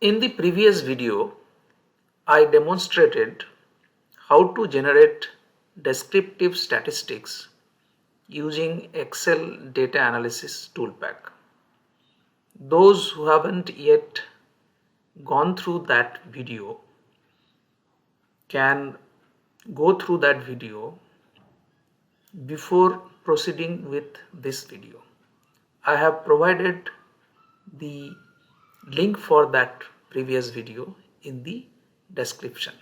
In the previous video, I demonstrated how to generate descriptive statistics using Excel Data Analysis ToolPak. Those who haven't yet gone through that video can go through that video before proceeding with this video. I have provided the link for that previous video in the description.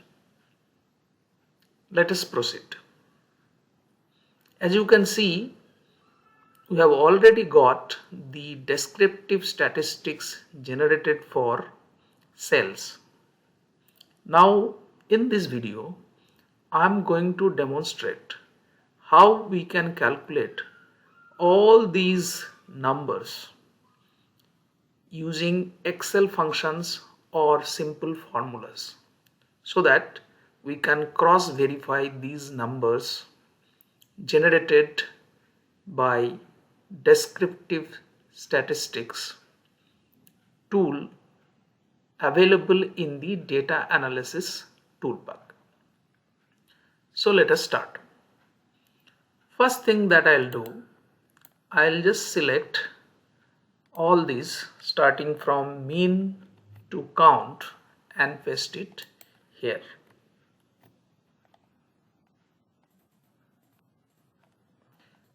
Let us proceed. As you can see, we have already got the descriptive statistics generated for cells. Now in this video, I am going to demonstrate how we can calculate all these numbers using Excel functions or simple formulas so that we can cross verify these numbers generated by descriptive statistics tool available in the Data Analysis ToolPak. So let us start. First thing that I'll do, I'll just select all these starting from mean to count and paste it here.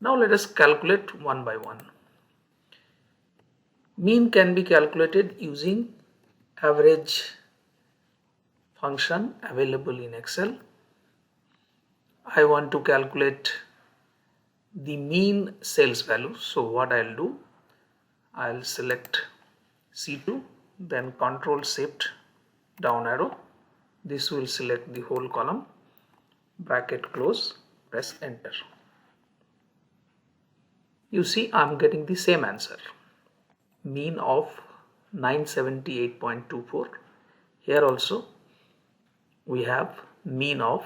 Now let us calculate one by one. Mean can be calculated using average function available in Excel. I want to calculate the mean sales value. So what I'll do, I'll select C2, then Control Shift down arrow. This will select the whole column, bracket close, press enter. You see I'm getting the same answer, mean of 978.24. Here also we have mean of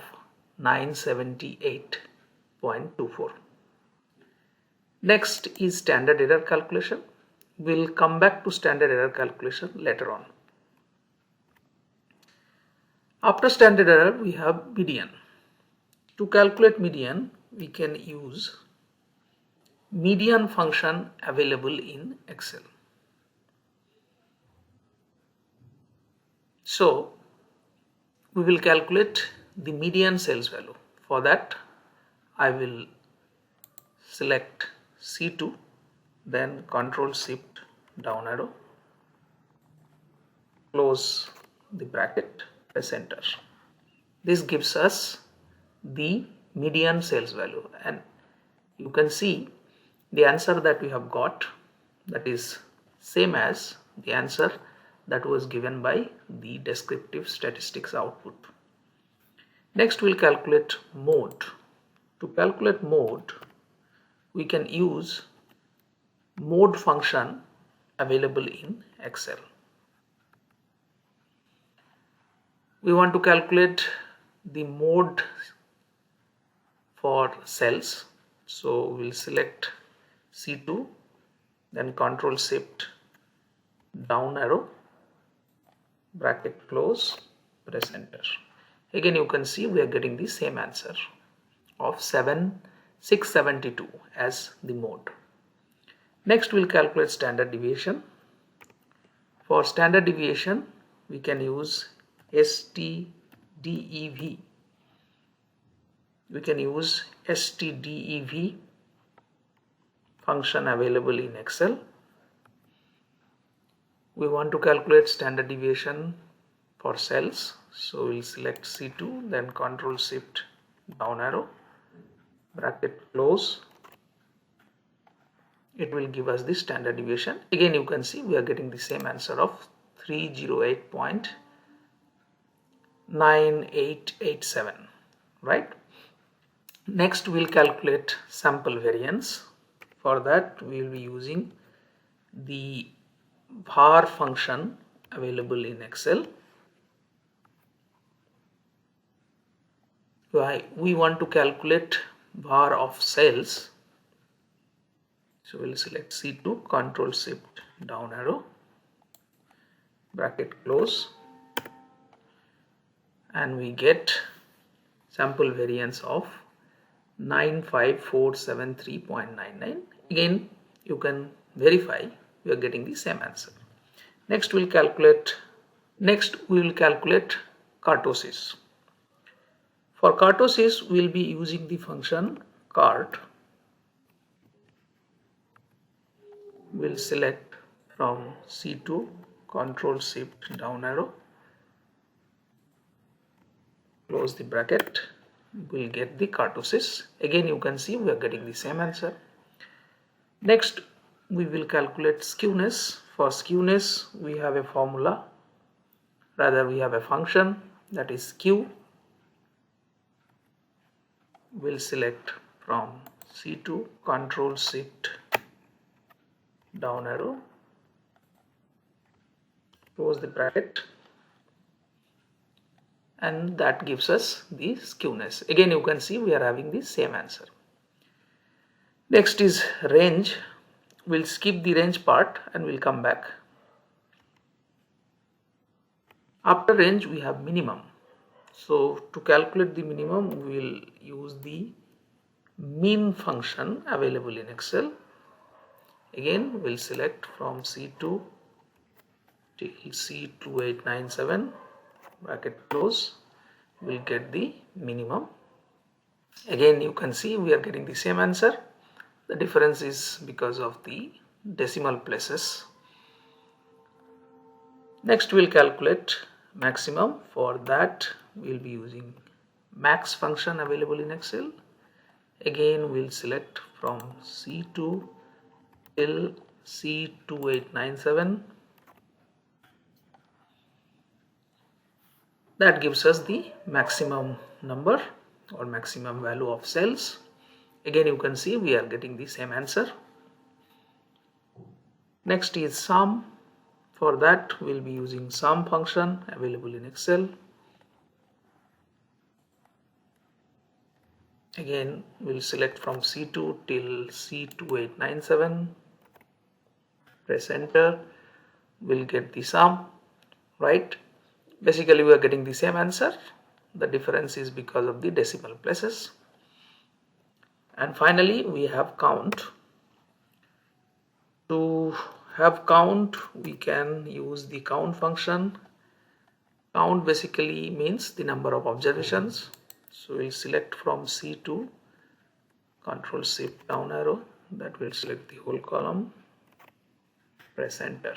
978.24. Next is standard error calculation. We'll come back to standard error calculation later on. After standard error, we have median. To calculate median, we can use median function available in Excel. So we will calculate the median sales value. For that, I will select C2, then Control Shift down arrow, close the bracket, press enter. This gives us the median sales value, and you can see the answer that we have got, that is same as the answer that was given by the descriptive statistics output. Next we'll calculate mode. To calculate mode, we can use mode function available in Excel. We want to calculate the mode for cells. So we'll select C2, then Control Shift down arrow, bracket close, press enter. Again you can see we are getting the same answer of 672 as the mode. Next we'll calculate standard deviation. For standard deviation we can use STDEV. We can use STDEV function available in Excel. We want to calculate standard deviation for cells. So we'll select C2, then Control Shift down arrow, bracket close. It will give us the standard deviation. Again you can see we are getting the same answer of 308.9887, right? Next we'll calculate sample variance. For that we will be using the var function available in Excel. We want to calculate var of cells. So we'll select C2, Control Shift down arrow, bracket close, and we get sample variance of 95473.99. Again, you can verify we are getting the same answer. Next we will calculate cartosis. For cartosis, we will be using the function cart. We will select from C2, Control Shift down arrow, close the bracket. We will get the cartosis. Again, you can see we are getting the same answer. Next, we will calculate skewness. For skewness, we have a formula. Rather, we have a function, that is skew. We'll select from C2, Control Shift down arrow, close the bracket, and that gives us the skewness. Again, you can see we are having the same answer. Next is range. We'll skip the range part and we'll come back. After range, we have minimum. So to calculate the minimum, we will use the mean function available in Excel. Again, we'll select from C2 till C2897, bracket close. We'll get the minimum. Again, you can see we are getting the same answer. The difference is because of the decimal places. Next, we'll calculate maximum. For that, we'll be using max function available in Excel. Again, we'll select from C2 till C2897. That gives us the maximum number or maximum value of cells. Again, you can see we are getting the same answer. Next is sum. For that, we'll be using sum function available in Excel. Again, we'll select from C2 till C2897, press enter. We'll get the sum, right? Basically, we are getting the same answer. The difference is because of the decimal places. And finally, we have count. To have count, we can use the count function. Count basically means the number of observations. So we'll select from C2, Control Shift down arrow, that will select the whole column, press enter.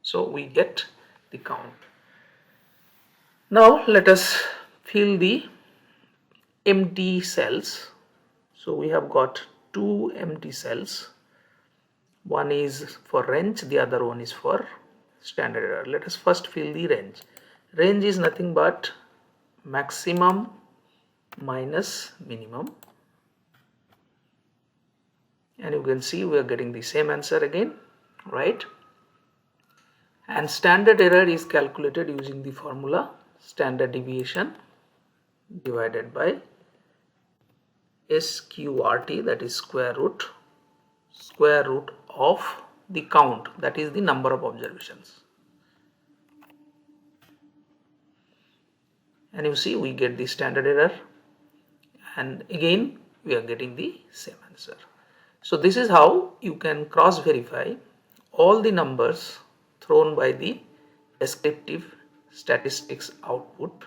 So we get the count. Now let us fill the empty cells. So we have got two empty cells. One is for range, the other one is for standard error. Let us first fill the range. Range is nothing but maximum minus minimum. And you can see we are getting the same answer again, right? And standard error is calculated using the formula standard deviation divided by SQRT, that is square root of the count, that is the number of observations. And you see we get the standard error, and again we are getting the same answer. So this is how you can cross verify all the numbers thrown by the descriptive statistics output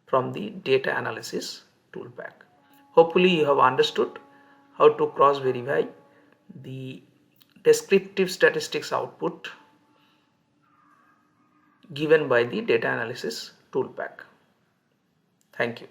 from the Data Analysis ToolPak. Hopefully you have understood how to cross verify the descriptive statistics output given by the Data Analysis ToolPak. Thank you.